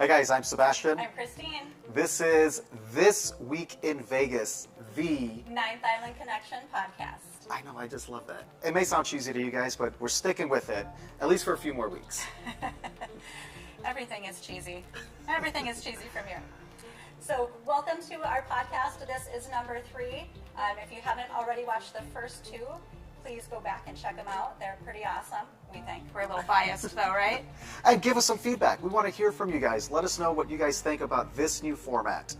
Hi guys, I'm Sebastian. I'm Kristine. This is This Week in Vegas, the Ninth Island Connection podcast. I know, I just love that. It may sound cheesy to you guys, but we're sticking with it, at least for a few more weeks. Everything is cheesy. Everything is cheesy from here. So welcome to our podcast. This is number 3. If you haven't already watched the first 2, please go back and check them out. They're pretty awesome, we think. We're a little biased though, right? And give us some feedback. We want to hear from you guys. Let us know what you guys think about this new format.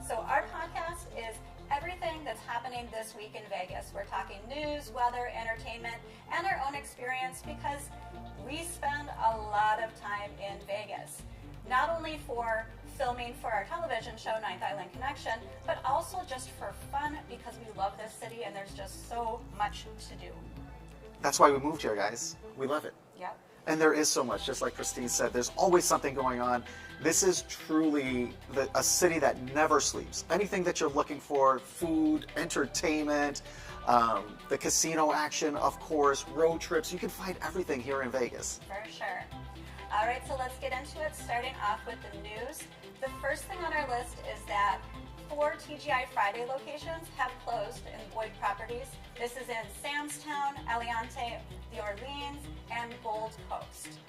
So our podcast is everything that's happening this week in Vegas. We're talking news, weather, entertainment, and our own experience because we spend a lot of time in Vegas. Not only for filming for our television show, Ninth Island Connection, but also just for fun because we love this city and there's just so much to do. That's why we moved here, guys. We love it. Yep. And there is so much, just like Kristine said, there's always something going on. This is truly a city that never sleeps. Anything that you're looking for, food, entertainment, the casino action, of course, road trips, you can find everything here in Vegas. For sure. All right, so let's get into it, starting off with the news. The first thing on our list is that 4 TGI Friday locations have closed in Boyd properties. This is in Sam's Town, Aliante, the Orleans, and Gold Coast.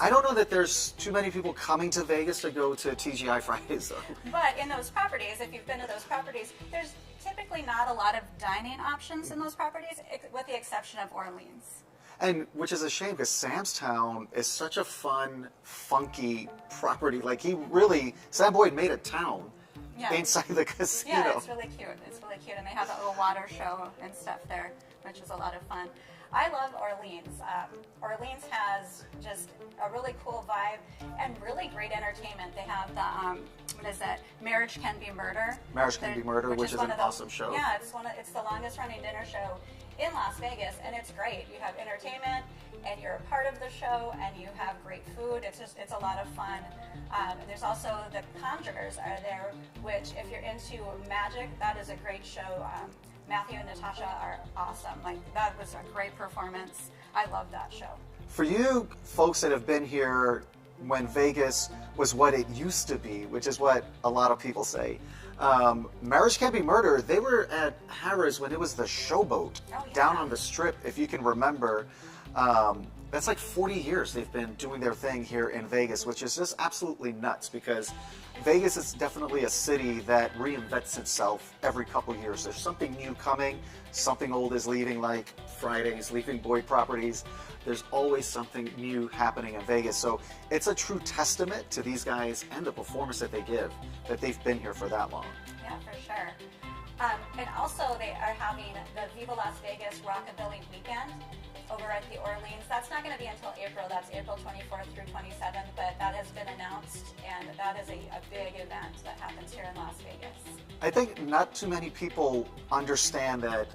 I don't know that there's too many people coming to Vegas to go to TGI Fridays, though. But in those properties, if you've been to those properties, there's typically not a lot of dining options in those properties, with the exception of Orleans. And which is a shame because Sam's Town is such a fun, funky property. Like Sam Boyd made a town inside the casino. Yeah, it's really cute. It's really cute. And they have a little water show and stuff there, which is a lot of fun. I love Orleans. Orleans has just a really cool vibe and really great entertainment. They have the, Marriage Can Be Murder. Marriage Can Be Murder, which is an awesome show. Yeah, it's the longest running dinner show in Las Vegas, and it's great. You have entertainment, and you're a part of the show, and you have great food. It's a lot of fun. And there's also the Conjurers are there, which if you're into magic, that is a great show. Matthew and Natasha are awesome. Like, that was a great performance. I love that show. For you folks that have been here when Vegas was what it used to be, which is what a lot of people say, Marriage Can't Be Murder, they were at Harrah's when it was the Showboat down on the Strip, if you can remember. That's like 40 years they've been doing their thing here in Vegas, which is just absolutely nuts because Vegas is definitely a city that reinvents itself every couple years. There's something new coming, something old is leaving, like Fridays, leaving Boyd properties. There's always something new happening in Vegas. So it's a true testament to these guys and the performance that they give, that they've been here for that long. Yeah, for sure. And also they are having the Viva Las Vegas Rockabilly Weekend over at the Orleans. That's not going to be until April. That's April 24th through 27th, but that has been announced, and that is a big event that happens here in Las Vegas. I think not too many people understand that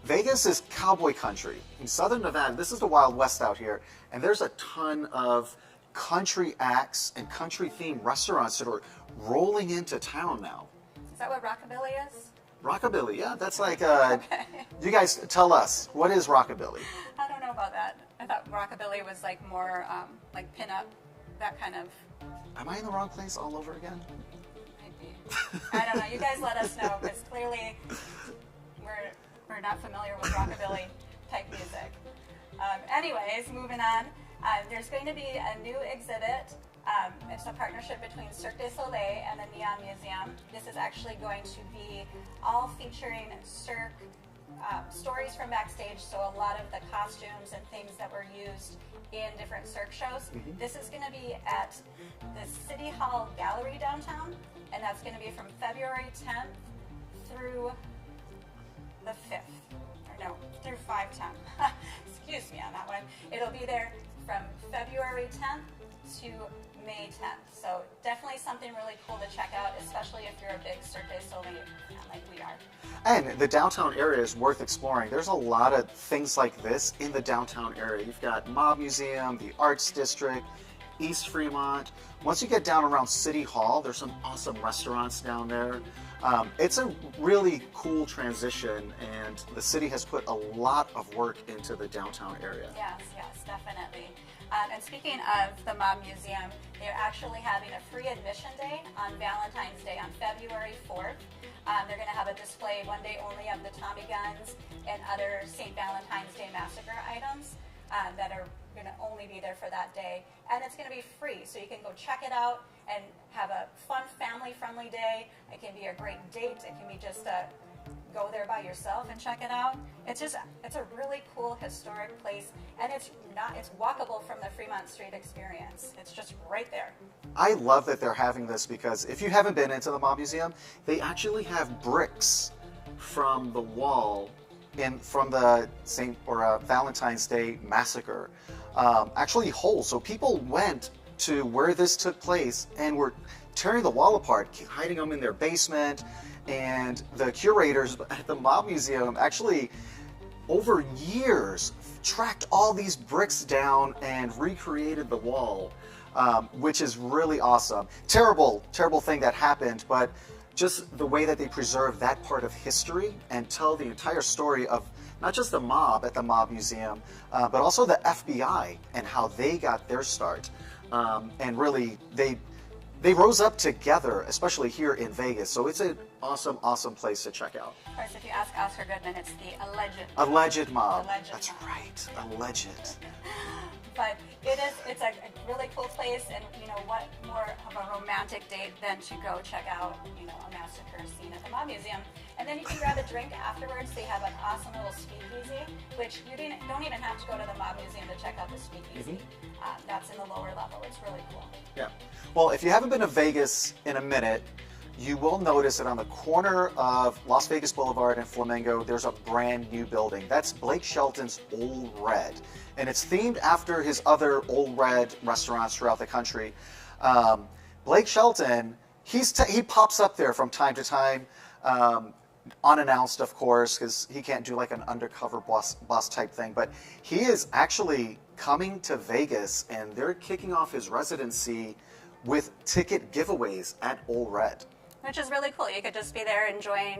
Vegas is cowboy country. In Southern Nevada, this is the Wild West out here, and there's a ton of country acts and country-themed restaurants that are rolling into town now. Is that what Rockabilly is? Rockabilly, yeah, that's like, Okay. You guys tell us, what is Rockabilly? I don't know about that. I thought Rockabilly was like more like pin-up, that kind of. Am I in the wrong place all over again? Maybe. I don't know. You guys let us know because clearly we're not familiar with Rockabilly type music. Anyways, moving on. There's going to be a new exhibit. It's a partnership between Cirque du Soleil and the Neon Museum. This is actually going to be all featuring Cirque stories from backstage, so a lot of the costumes and things that were used in different Cirque shows. Mm-hmm. This is going to be at the City Hall Gallery downtown, and that's going to be from February 10th through the 5th. Or no, through 5/10. Excuse me on that one. It'll be there from February 10th to May 10th. So definitely something really cool to check out, especially if you're a big Cirque du Soleil fan like we are. And the downtown area is worth exploring. There's a lot of things like this in the downtown area. You've got Mob Museum, the Arts District, East Fremont. Once you get down around City Hall, there's some awesome restaurants down there. It's a really cool transition, and the city has put a lot of work into the downtown area. Yes, definitely. And speaking of the Mob Museum, they're actually having a free admission day on Valentine's Day on February 4th. They're going to have a display one day only of the Tommy guns and other St. Valentine's Day massacre items that are going to only be there for that day. And it's going to be free, so you can go check it out and have a fun, family-friendly day. It can be a great date. It can be just go there by yourself and check it out. It's a really cool historic place, and it's walkable from the Fremont Street Experience. It's just right there. I love that they're having this because if you haven't been into the Mob Museum, they actually have bricks from the wall from the Valentine's Day massacre. Actually holes. So people went to where this took place and were tearing the wall apart, hiding them in their basement. And the curators at the Mob Museum actually, over years, tracked all these bricks down and recreated the wall, which is really awesome. Terrible, terrible thing that happened, but just the way that they preserve that part of history and tell the entire story of not just the mob at the Mob Museum, but also the FBI and how they got their start. And really, they rose up together, especially here in Vegas. So it's an awesome, awesome place to check out. Of course, if you ask Oscar Goodman, it's the alleged mob. That's mob. right, alleged. But it's a really cool place, and what more of a romantic date than to go check out a massacre scene at the Mob Museum. And then you can grab a drink afterwards. They have an awesome little speakeasy, which you don't even have to go to the Mob Museum to check out the speakeasy. That's in the lower level. It's really cool. Yeah. Well, if you haven't been to Vegas in a minute, you will notice that on the corner of Las Vegas Boulevard and Flamingo, there's a brand new building. That's Blake Shelton's Old Red. And it's themed after his other Old Red restaurants throughout the country. Blake Shelton, he pops up there from time to time, unannounced, of course, because he can't do like an undercover boss type thing. But he is actually coming to Vegas, and they're kicking off his residency with ticket giveaways at Old Red. Which is really cool. You could just be there enjoying,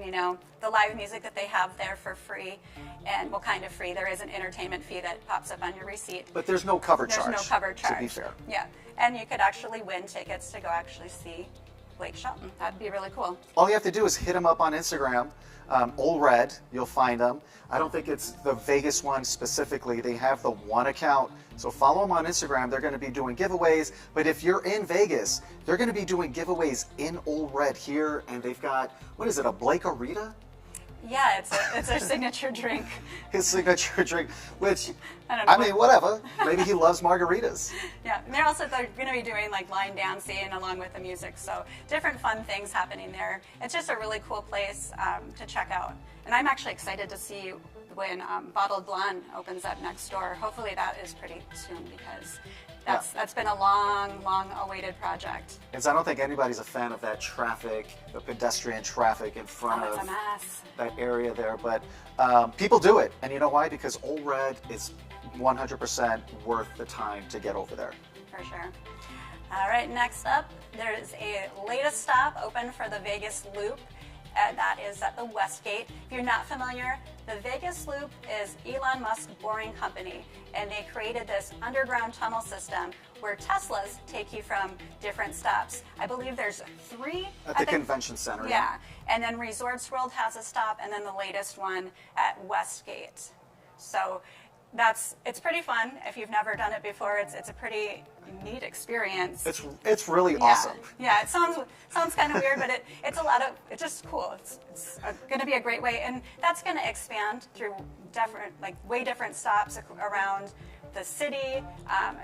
the live music that they have there for free. And, well, kind of free. There is an entertainment fee that pops up on your receipt. But there's no cover charge. There's no cover charge. To be fair. Yeah. And you could actually win tickets to go actually see Blake Shelton. That'd be really cool. All you have to do is hit him up on Instagram. Old Red, you'll find them. I don't think it's the Vegas one specifically. They have the one account. So follow them on Instagram. They're going to be doing giveaways. But if you're in Vegas, they're going to be doing giveaways in Old Red here. And they've got, what is it, a Blake Arita? Yeah, it's their signature drink. His signature drink, which, I mean, whatever. Maybe he loves margaritas. Yeah, and they're going to be doing like line dancing along with the music. So different fun things happening there. It's just a really cool place to check out. And I'm actually excited to see when Bottled Blonde opens up next door. Hopefully that is pretty soon because that's been a long, long awaited project. And so I don't think anybody's a fan of that traffic, the pedestrian traffic in front it's of a mess. That area there. But people do it. And you know why? Because Old Red is 100% worth the time to get over there. For sure. All right, next up, there's a latest stop open for the Vegas Loop. And that is at the Westgate. If you're not familiar, the Vegas Loop is Elon Musk's Boring Company, and they created this underground tunnel system where Teslas take you from different stops. I believe there's 3 at the convention center. Yeah, and then Resorts World has a stop, and then the latest one at Westgate. So it's pretty fun. If you've never done it before, it's a pretty neat experience. It's really awesome. Yeah, it sounds kind of weird, but it's it's just cool. It's going to be a great way, and that's going to expand through way different stops around the city and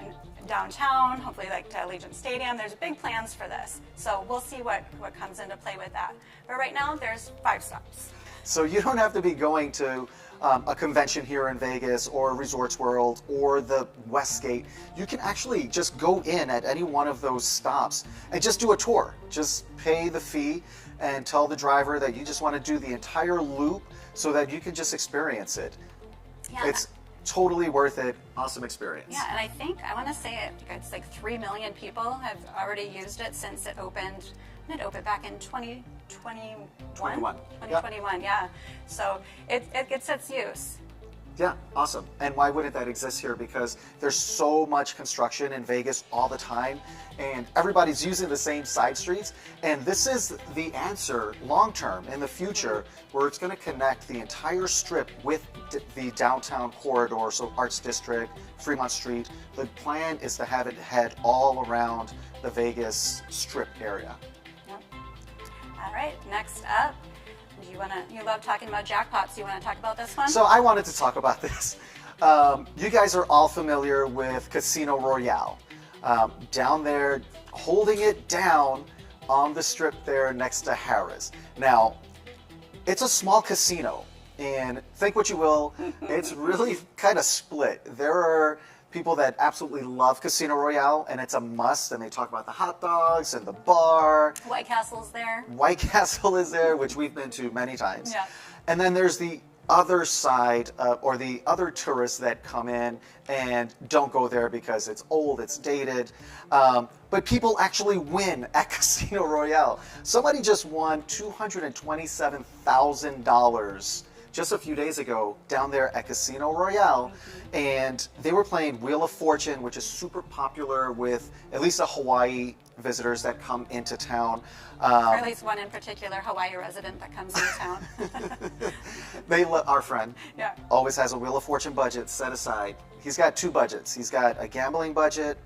downtown. Hopefully, like to Allegiant Stadium. There's big plans for this, so we'll see what comes into play with that. But right now, there's 5 stops. So you don't have to be going to a convention here in Vegas or Resorts World or the Westgate. You can actually just go in at any one of those stops and just do a tour. Just pay the fee and tell the driver that you just want to do the entire loop so that you can just experience it. Yeah. It's totally worth it. Awesome experience. Yeah, and I want to say it's like 3 million people have already used it since it opened. It opened back in 2021. 2021, yeah. So it gets its use. Yeah, awesome. And why wouldn't that exist here? Because there's so much construction in Vegas all the time, and everybody's using the same side streets. And this is the answer long term in the future, where it's going to connect the entire strip with the downtown corridor, so Arts District, Fremont Street. The plan is to have it head all around the Vegas Strip area. Yep. All right, next up. You love talking about jackpots. You want to talk about this one? So I wanted to talk about this. You guys are all familiar with Casino Royale. Down there, holding it down on the strip there next to Harrah's. Now, it's a small casino, and think what you will, it's really kind of split. There are people that absolutely love Casino Royale, and it's a must, and they talk about the hot dogs and the bar. White Castle's there. White Castle is there, which we've been to many times. Yeah. And then there's the other side, or the other tourists that come in and don't go there because it's old, it's dated. But people actually win at Casino Royale. Somebody just won $227,000 just a few days ago down there at Casino Royale, and they were playing Wheel of Fortune, which is super popular with at least the Hawaii visitors that come into town. Or at least one in particular Hawaii resident that comes into town. Our friend Yeah. always has a Wheel of Fortune budget set aside. He's got two budgets. He's got a gambling budget,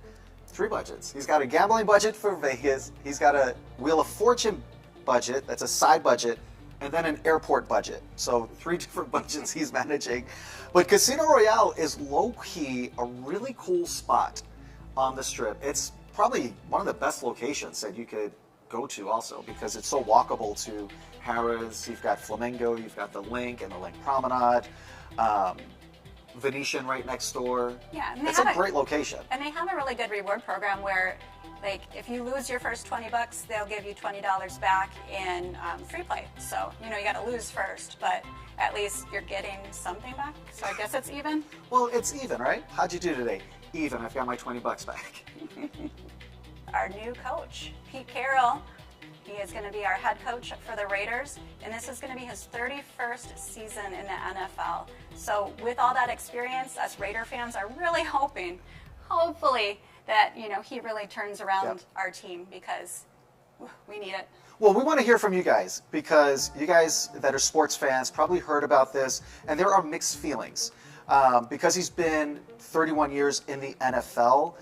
three budgets. He's got a gambling budget for Vegas. He's got a Wheel of Fortune budget that's a side budget, and then an airport budget. So 3 different budgets he's managing. But Casino Royale is low-key a really cool spot on the strip. It's probably one of the best locations that you could go to also, because it's so walkable to Harrah's. You've got Flamingo, you've got the Link and the Link Promenade, Venetian right next door. Yeah, and it's a great location. And they have a really good reward program where, like, if you lose your first $20, they'll give you $20 back in free play. So, you know, you got to lose first, but at least you're getting something back. So I guess it's even. Well, it's even, right? How'd you do today? Even. I've got my $20 back. Our new coach, Pete Carroll, he is going to be our head coach for the Raiders, and this is going to be his 31st season in the NFL. So with all that experience, us Raider fans are really hopefully, that, you know, he really turns around our team, because we need it. Well, we want to hear from you guys, because you guys that are sports fans probably heard about this, and there are mixed feelings. Because he's been 31 years in the NFL,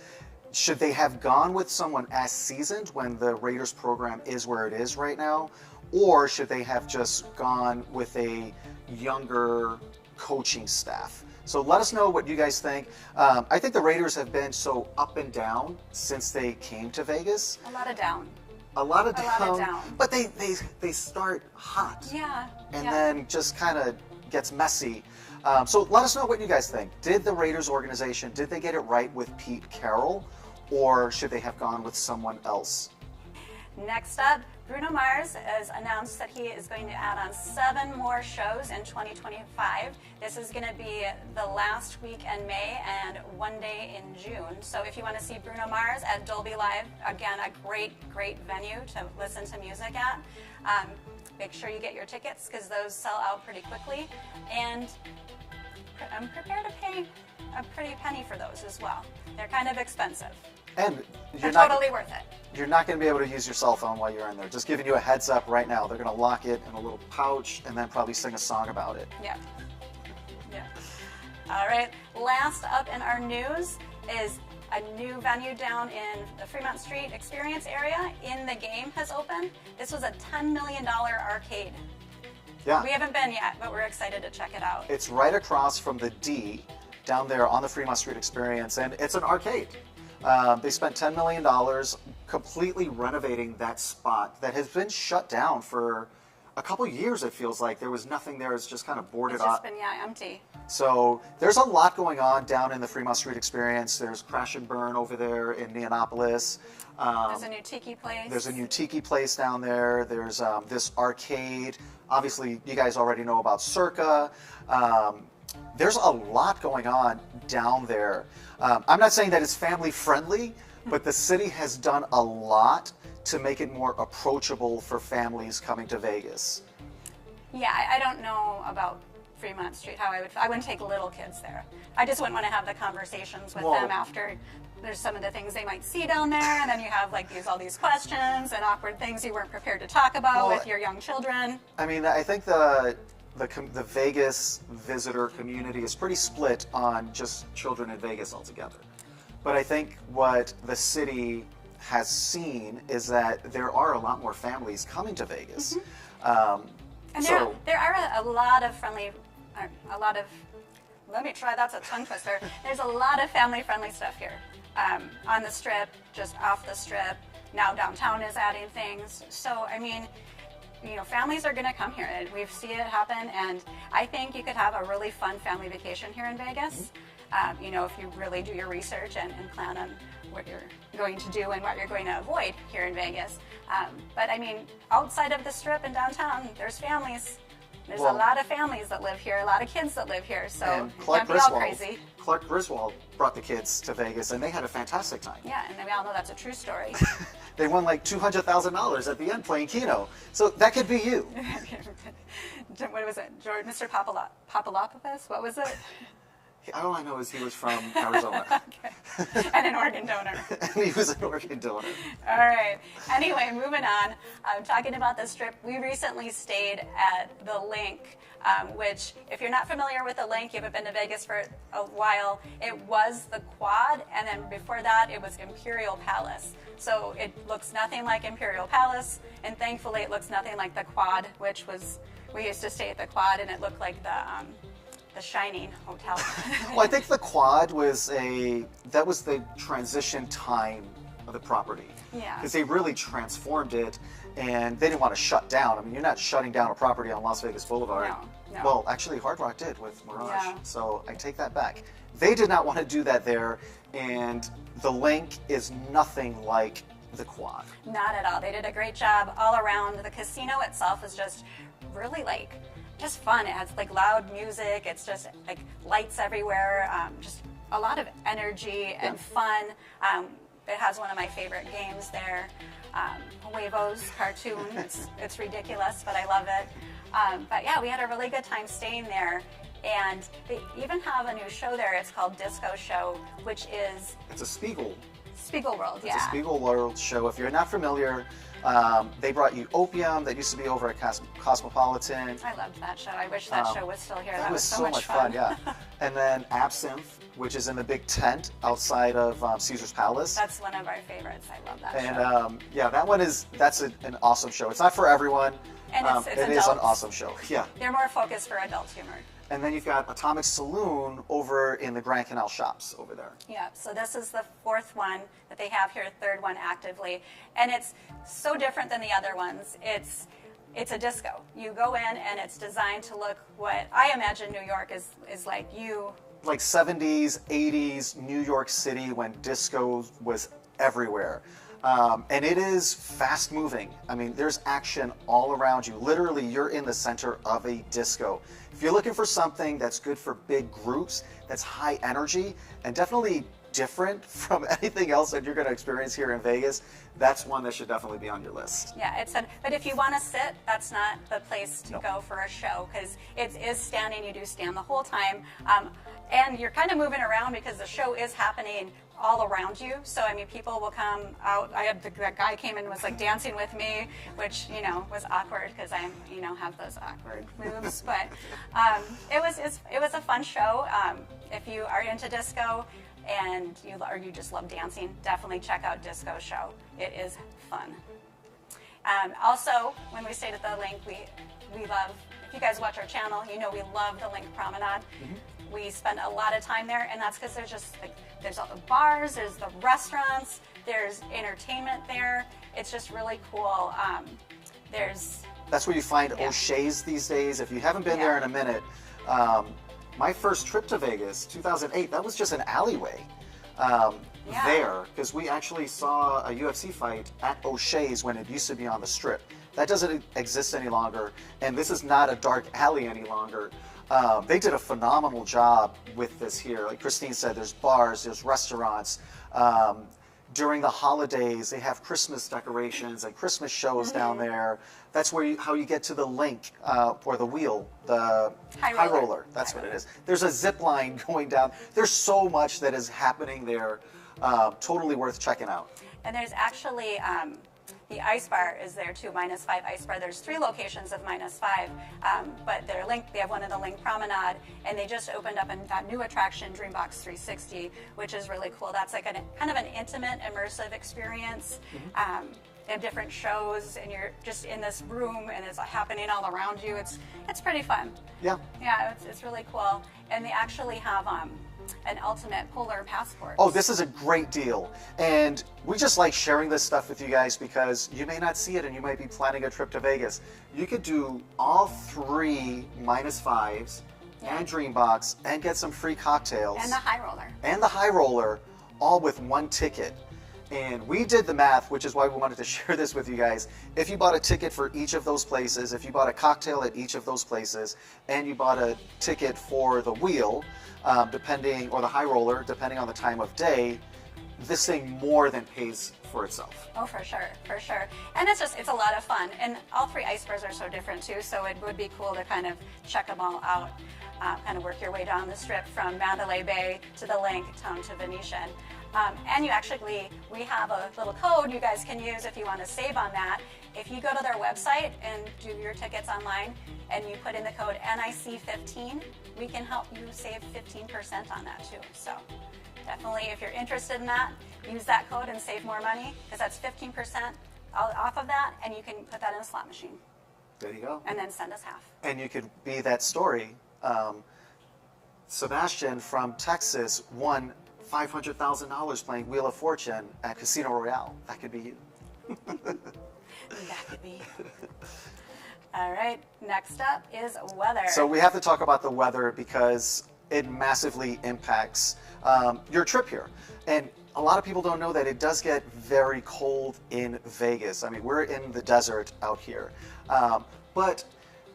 should they have gone with someone as seasoned when the Raiders program is where it is right now? Or should they have just gone with a younger coaching staff? So let us know what you guys think. I think the Raiders have been so up and down since they came to Vegas. A lot of down. A lot of down. But they start hot. Yeah. And then just kind of gets messy. So let us know what you guys think. Did the Raiders organization, did they get it right with Pete Carroll? Or should they have gone with someone else? Next up, Bruno Mars has announced that he is going to add on 7 more shows in 2025. This is going to be the last week in May and one day in June. So if you want to see Bruno Mars at Dolby Live, again, a great venue to listen to music at. Make sure you get your tickets, because those sell out pretty quickly. And I'm prepared to pay a pretty penny for those as well. They're kind of expensive. And they're totally worth it. You're not going to be able to use your cell phone while you're in there. Just giving you a heads up right now. They're going to lock it in a little pouch and then probably sing a song about it. Yeah. All right. Last up in our news is a new venue down in the Fremont Street Experience area. In the Game has opened. This was a $10 million arcade. Yeah. We haven't been yet, but we're excited to check it out. It's right across from the D down there on the Fremont Street Experience, and it's an arcade. They spent $10 million completely renovating that spot that has been shut down for a couple years. It feels like there was nothing there. It's just kind of boarded up. It's just been empty. So there's a lot going on down in the Fremont Street Experience. There's Crash and Burn over there in Neonopolis. There's a new tiki place. There's a new tiki place down there. There's this arcade. Obviously, you guys already know about Circa. There's a lot going on down there. I'm not saying that it's family friendly, but the city has done a lot to make it more approachable for families coming to Vegas. Yeah, I don't know about Fremont Street, how I wouldn't take little kids there. I just wouldn't want to have the conversations with them after. There's some of the things they might see down there, and then you have like all these questions and awkward things you weren't prepared to talk about with your young children. I mean, I think the Vegas visitor community is pretty split on just children in Vegas altogether. But I think what the city has seen is that there are a lot more families coming to Vegas. And there are a lot of let me try, that's a tongue twister. There's a lot of family-friendly stuff here. On the Strip, just off the Strip. Now downtown is adding things. So, I mean, families are going to come here. And we see it happen, and I think you could have a really fun family vacation here in Vegas. If you really do your research and plan on what you're going to do and what you're going to avoid here in Vegas. But I mean, outside of the Strip and downtown, there's families. There's a lot of families that live here, a lot of kids that live here, so you can't be all crazy. Clark Griswold brought the kids to Vegas, and they had a fantastic time. Yeah, and we all know that's a true story. They won like $200,000 at the end playing Keno. So that could be you. What was it? Mr. Papalopoulos? What was it? All I know is he was from Arizona. Okay. And an organ donor. And he was an organ donor. All right. Anyway, moving on. Talking about the Strip, we recently stayed at the Link, which, if you're not familiar with the Link, you haven't been to Vegas for a while, it was the Quad, and then before that, it was Imperial Palace. So it looks nothing like Imperial Palace, and thankfully it looks nothing like the Quad, which was, we used to stay at the Quad, and it looked like the Shining Hotel. Well, I think the Quad was that was the transition time of the property. Yeah. Because they really transformed it, and they didn't want to shut down. I mean, you're not shutting down a property on Las Vegas Boulevard. No. Well, actually, Hard Rock did with Mirage. Yeah. So I take that back. They did not want to do that there, and the Link is nothing like the Quad. Not at all. They did a great job all around. The casino itself is just really just fun. It has like loud music. It's just like lights everywhere. Just a lot of energy and fun. It has one of my favorite games there, Huevos cartoon. It's ridiculous, but I love it. But yeah, we had a really good time staying there. And they even have a new show there. It's called Disco Show, which is... It's a Spiegel World, yeah. It's a Spiegel World show. If you're not familiar, they brought you Opium that used to be over at Cosmopolitan. I loved that show. I wish that show was still here. That was so much fun. Yeah. And then Absinthe, which is in the big tent outside of Caesar's Palace. That's one of our favorites. I love that show. And yeah, that's an awesome show. It's not for everyone. And it is an awesome show. Yeah. They're more focused for adult humor. And then you've got Atomic Saloon over in the Grand Canal Shops over there. Yeah, so this is the fourth one that they have here, third one actively. And it's so different than the other ones. It's a disco. You go in and it's designed to look what I imagine New York is like. Like 70s, 80s New York City when disco was everywhere. And it is fast moving. I mean, there's action all around you. Literally, you're in the center of a disco. If you're looking for something that's good for big groups, that's high energy, and definitely different from anything else that you're going to experience here in Vegas, that's one that should definitely be on your list. Yeah, but if you want to sit, that's not the place to go for a show, because it is standing. You do stand the whole time. And you're kind of moving around because the show is happening all around you. So, I mean, people will come out. That guy came in and was like dancing with me, which, was awkward because I, have those awkward moves. But it was a fun show. If you are into disco and you just love dancing, definitely check out Disco Show. It is fun. Also, when we stayed at the Link, we love, if you guys watch our channel, we love the Link Promenade. Mm-hmm. We spend a lot of time there, and that's because there's all the bars, there's the restaurants, there's entertainment there. It's just really cool. That's where you find O'Shea's these days. If you haven't been there in a minute, my first trip to Vegas, 2008, that was just an alleyway there, because we actually saw a UFC fight at O'Shea's when it used to be on the Strip. That doesn't exist any longer, and this is not a dark alley any longer. They did a phenomenal job with this here. Like Kristine said, there's bars, there's restaurants. During the holidays, they have Christmas decorations and Christmas shows down there. That's where how you get to the link or the wheel, the high roller. That's what it is. There's a zip line going down. There's so much that is happening there. Totally worth checking out. And there's actually the ice bar is there too, -5 ice bar. There's 3 locations of -5, but they're linked. They have one in the Link Promenade, and they just opened up that new attraction, Dreambox 360, which is really cool. That's like kind of an intimate, immersive experience. They have different shows, and you're just in this room, and it's happening all around you. It's pretty fun. Yeah. Yeah, it's really cool. And they actually have an ultimate polar passport. Oh, this is a great deal. And we just like sharing this stuff with you guys because you may not see it and you might be planning a trip to Vegas. You could do all 3 -5s and Dreambox and get some free cocktails. And the high roller. And the high roller, all with 1 ticket. And we did the math, which is why we wanted to share this with you guys. If you bought a ticket for each of those places, if you bought a cocktail at each of those places, and you bought a ticket for the wheel, or the high roller, depending on the time of day, this thing more than pays for itself. Oh, for sure, for sure. And it's a lot of fun. And all 3 ice bars are so different too, so it would be cool to kind of check them all out, kind of work your way down the strip from Mandalay Bay to the Link down to Venetian. And we have a little code you guys can use if you want to save on that. If you go to their website and do your tickets online and you put in the code NIC15, we can help you save 15% on that too. So definitely, if you're interested in that, use that code and save more money because that's 15% off of that, and you can put that in a slot machine. There you go. And then send us half. And you could be that story. Sebastian from Texas won $500,000 playing Wheel of Fortune at Casino Royale. That could be you. That could be. All right, next up is weather. So we have to talk about the weather because it massively impacts your trip here. And a lot of people don't know that it does get very cold in Vegas. I mean, we're in the desert out here. But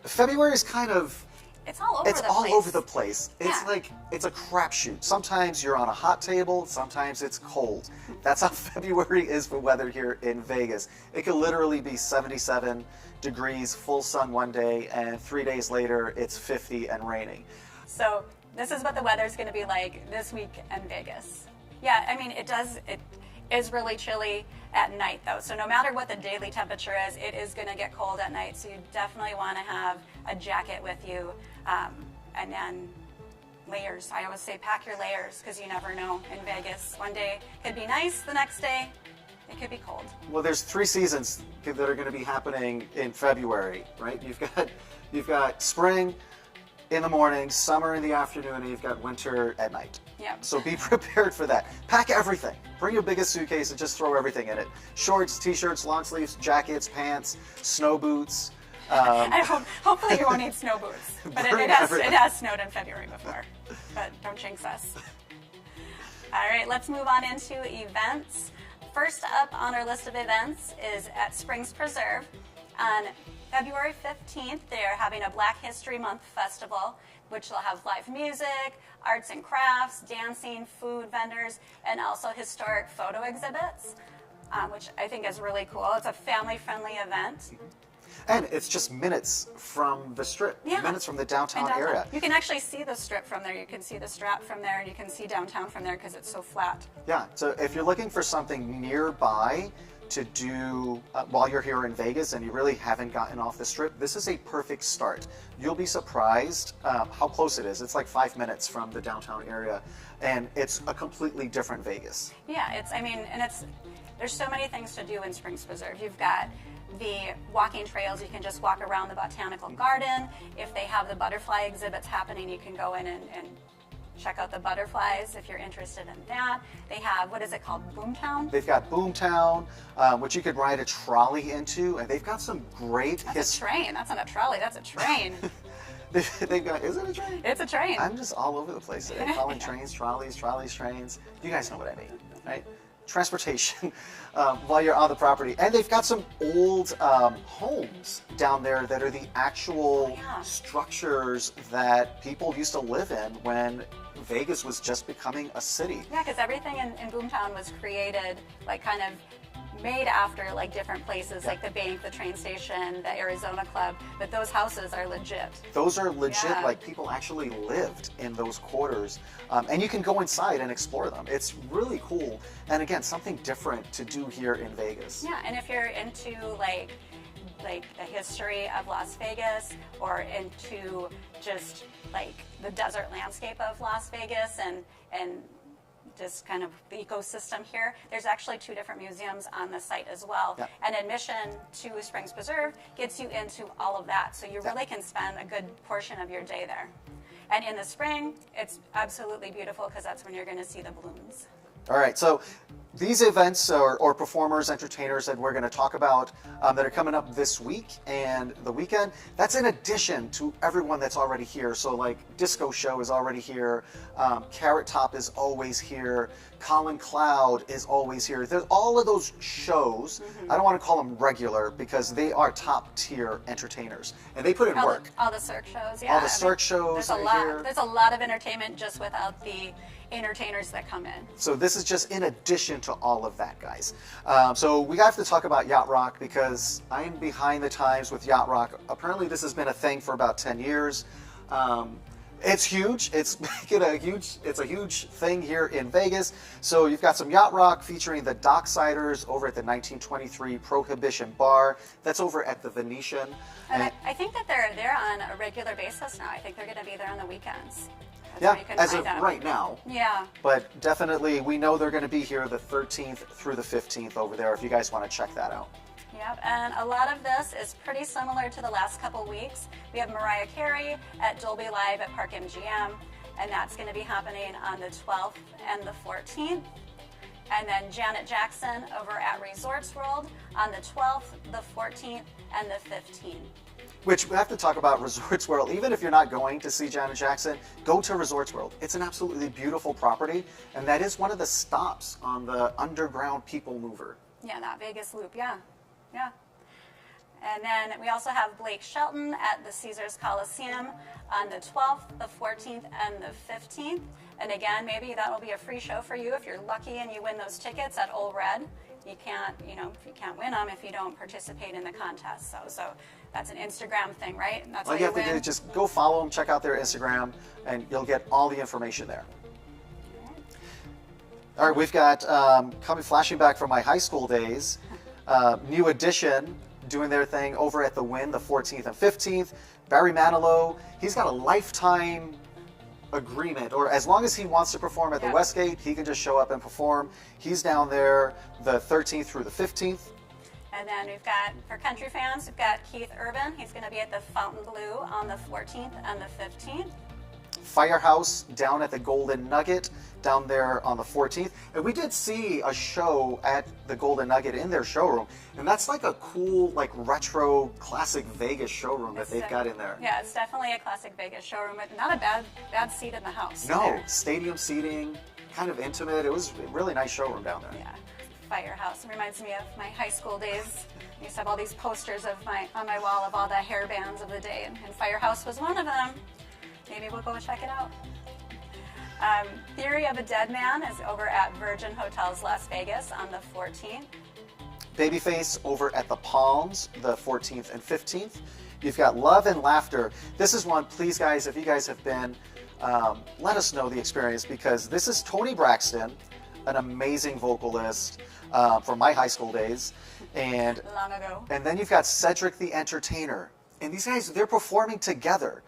February is kind of... It's all over the place. It's like, it's a crapshoot. Sometimes you're on a hot table, sometimes it's cold. That's how February is for weather here in Vegas. It could literally be 77 degrees, full sun one day, and 3 days later, it's 50 and raining. So this is what the weather's going to be like this week in Vegas. Yeah, I mean, it is really chilly at night though. So no matter what the daily temperature is, it is going to get cold at night. So you definitely want to have a jacket with you, and then layers. I always say pack your layers because you never know in Vegas. One day it could be nice, the next day it could be cold. Well, there's 3 seasons that are going to be happening in February, right? You've got spring in the morning, summer in the afternoon, and you've got winter at night. Yeah. So be prepared for that. Pack everything. Bring your biggest suitcase and just throw everything in it. Shorts, t-shirts, long sleeves, jackets, pants, snow boots. Hopefully you won't need snow boots. But it has snowed in February before. But don't jinx us. All right, let's move on into events. First up on our list of events is at Springs Preserve. On February 15th, they're having a Black History Month festival, which will have live music, arts and crafts, dancing, food vendors, and also historic photo exhibits, which I think is really cool. It's a family-friendly event. And it's just minutes from the strip, minutes from the downtown area. You can actually see the strip from there. You can see the Strat from there, and you can see downtown from there because it's so flat. Yeah, so if you're looking for something nearby to do while you're here in Vegas and you really haven't gotten off the strip, this is a perfect start. You'll be surprised how close it is. It's like 5 minutes from the downtown area, and it's a completely different Vegas. Yeah, there's so many things to do in Springs Preserve. You've got the walking trails. You can just walk around the botanical garden. If they have the butterfly exhibits happening, you can go in and check out the butterflies if you're interested in that. They have, what is it called, Boomtown? They've got Boomtown, which you could ride a trolley into, and they've got some great... That's a train. That's not a trolley. That's a train. They've got, is it a train? It's a train. I'm just all over the place today. Calling trains, trolleys, trains. You guys know what I mean, right? Transportation while you're on the property. And they've got some old homes down there that are the actual structures that people used to live in when Vegas was just becoming a city. Yeah, because everything in Boomtown was created, like kind of made after like different places, like the bank, the train station, the Arizona Club, but those houses are legit. Those are legit, Yeah. like people actually lived in those quarters. And you can go inside and explore them. It's really cool. And again, something different to do here in Vegas. Yeah, and if you're into like the history of Las Vegas, or into just like the desert landscape of Las Vegas and just kind of the ecosystem here, there's actually 2 different museums on the site as well. Yeah. And admission to Springs Preserve gets you into all of that, so you really can spend a good portion of your day there. And in the spring, it's absolutely beautiful because that's when you're going to see the blooms. All right, so these events or performers, entertainers that we're going to talk about that are coming up this week and the weekend, that's in addition to everyone that's already here. So like Disco Show is already here, Carrot Top is always here, Colin Cloud is always here. There's all of those shows. I don't want to call them regular because they are top tier entertainers and they put in work. All the Cirque shows, yeah. All the Cirque shows there's are a lot. here. There's a lot of entertainment just without the entertainers that come in. So this is just in addition to all of that, guys. So we have to talk about Yacht Rock because I'm behind the times with Yacht Rock. Apparently this has been a thing for about 10 years. It's huge. It's a huge thing here in Vegas. So you've got some Yacht Rock featuring the Docksiders over at the 1923 Prohibition Bar. That's over at the Venetian. And I think that they're there on a regular basis now. I think they're going to be there on the weekends. That's yeah, where you can as find of out. right now. Yeah. But definitely, we know they're going to be here the 13th through the 15th over there if you guys want to check that out. Yep, and a lot of this is pretty similar to the last couple weeks. We have Mariah Carey at Dolby Live at Park MGM, and that's going to be happening on the 12th and the 14th. And then Janet Jackson over at Resorts World on the 12th, the 14th, and the 15th. Which we have to talk about Resorts World. Even if you're not going to see Janet Jackson, go to Resorts World. It's an absolutely beautiful property, and that is one of the stops on the underground people mover. Yeah, that Vegas Loop, yeah. Yeah. And then we also have Blake Shelton at the Caesars Coliseum on the 12th, the 14th, and the 15th. And again, maybe that will be a free show for you if you're lucky and you win those tickets at Ole Red. You can't win them if you don't participate in the contest. So that's an Instagram thing, right? And that's All how you have win. to do is just go follow them, check out their Instagram, and you'll get all the information there. All right, we've got flashing back from my high school days, New Edition doing their thing over at the Wynn the 14th and 15th. Barry Manilow, he's got a lifetime agreement, or as long as he wants to perform at the Westgate, he can just show up and perform. He's down there the 13th through the 15th. And then we've got, for country fans, we've got Keith Urban. He's going to be at the Fontainebleau on the 14th and the 15th. Firehouse down at the Golden Nugget down there on the 14th. And we did see a show at the Golden Nugget in their showroom. And that's like a cool, like retro, classic Vegas showroom that they've got in there. Yeah, it's definitely a classic Vegas showroom, but not a bad seat in the house. No, there. stadium seating, kind of intimate. It was a really nice showroom down there. Yeah, Firehouse. It reminds me of my high school days. I used to have all these posters on my wall of all the hair bands of the day, and Firehouse was one of them. Maybe we'll go check it out. Theory of a Dead Man is over at Virgin Hotels Las Vegas on the 14th. Babyface over at the Palms the 14th and 15th. You've got Love and Laughter. This is one, please guys, if you guys have been, let us know the experience, because this is Toni Braxton, an amazing vocalist from my high school days. And Long ago. And then you've got Cedric the Entertainer. And these guys, they're performing together.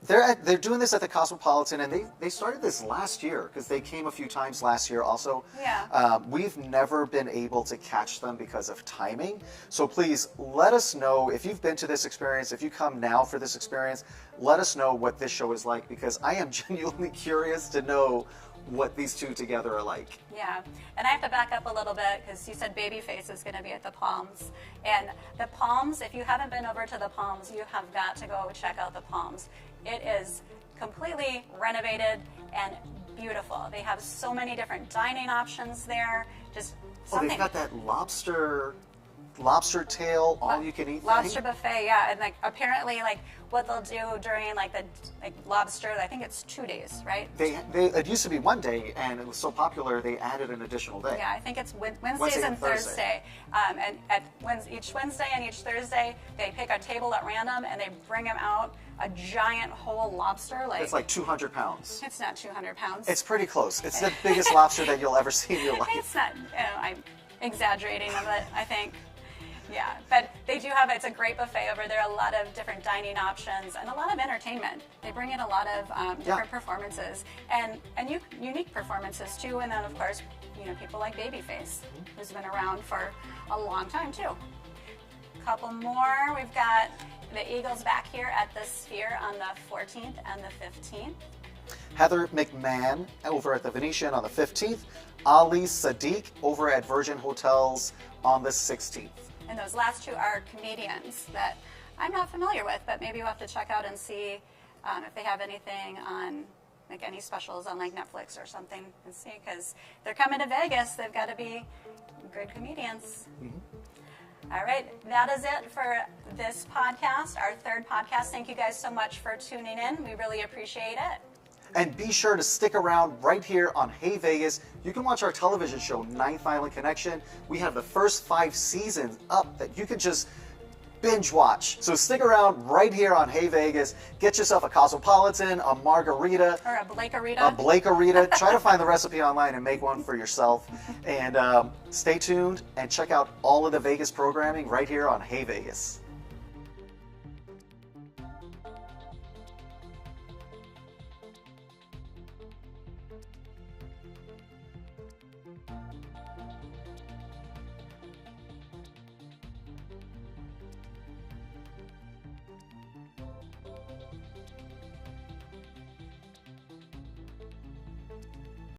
They're doing this at the Cosmopolitan, and they started this last year because they came a few times last year also. Yeah. We've never been able to catch them because of timing. So please let us know if you've been to this experience, if you come now for this experience, let us know what this show is like, because I am genuinely curious to know what these two together are like. Yeah, and I have to back up a little bit because you said Babyface is going to be at the Palms. And the Palms, if you haven't been over to the Palms, you have got to go check out the Palms. It is completely renovated and beautiful. They have so many different dining options there. Just something. Oh, they've got that lobster lobster tail, all you can eat Lobster thing? buffet, yeah, and like apparently like what they'll do during like the lobster, I think it's 2 days, right? It used to be 1 day, and it was so popular they added an additional day. Yeah, I think it's Wednesdays Wednesday and and Thursday. Thursday. And each Wednesday and each Thursday, they pick a table at random and they bring them out a giant whole lobster. It's like 200 pounds. It's not 200 pounds. It's pretty close. It's the biggest lobster that you'll ever see in your life. It's not. I'm exaggerating a bit, I think. Yeah, but they do have, it's a great buffet over there, a lot of different dining options and a lot of entertainment. They bring in a lot of different performances and unique performances too. And then of course, people like Babyface, who's been around for a long time too. Couple more, we've got the Eagles back here at the Sphere on the 14th and the 15th. Heather McMahon over at the Venetian on the 15th. Ali Sadiq over at Virgin Hotels on the 16th. And those last two are comedians that I'm not familiar with, but maybe we'll have to check out and see if they have anything on, like any specials on like Netflix or something, and see, because they're coming to Vegas, they've got to be good comedians. Mm-hmm. All right, that is it for this podcast, our third podcast. Thank you guys so much for tuning in. We really appreciate it. And be sure to stick around right here on Hey Vegas. You can watch our television show, Ninth Island Connection. We have the first 5 seasons up that you can just binge watch. So stick around right here on Hey Vegas. Get yourself a Cosmopolitan, a margarita. Or a Blakerita. A Blakerita. Try to find the recipe online and make one for yourself. And stay tuned and check out all of the Vegas programming right here on Hey Vegas.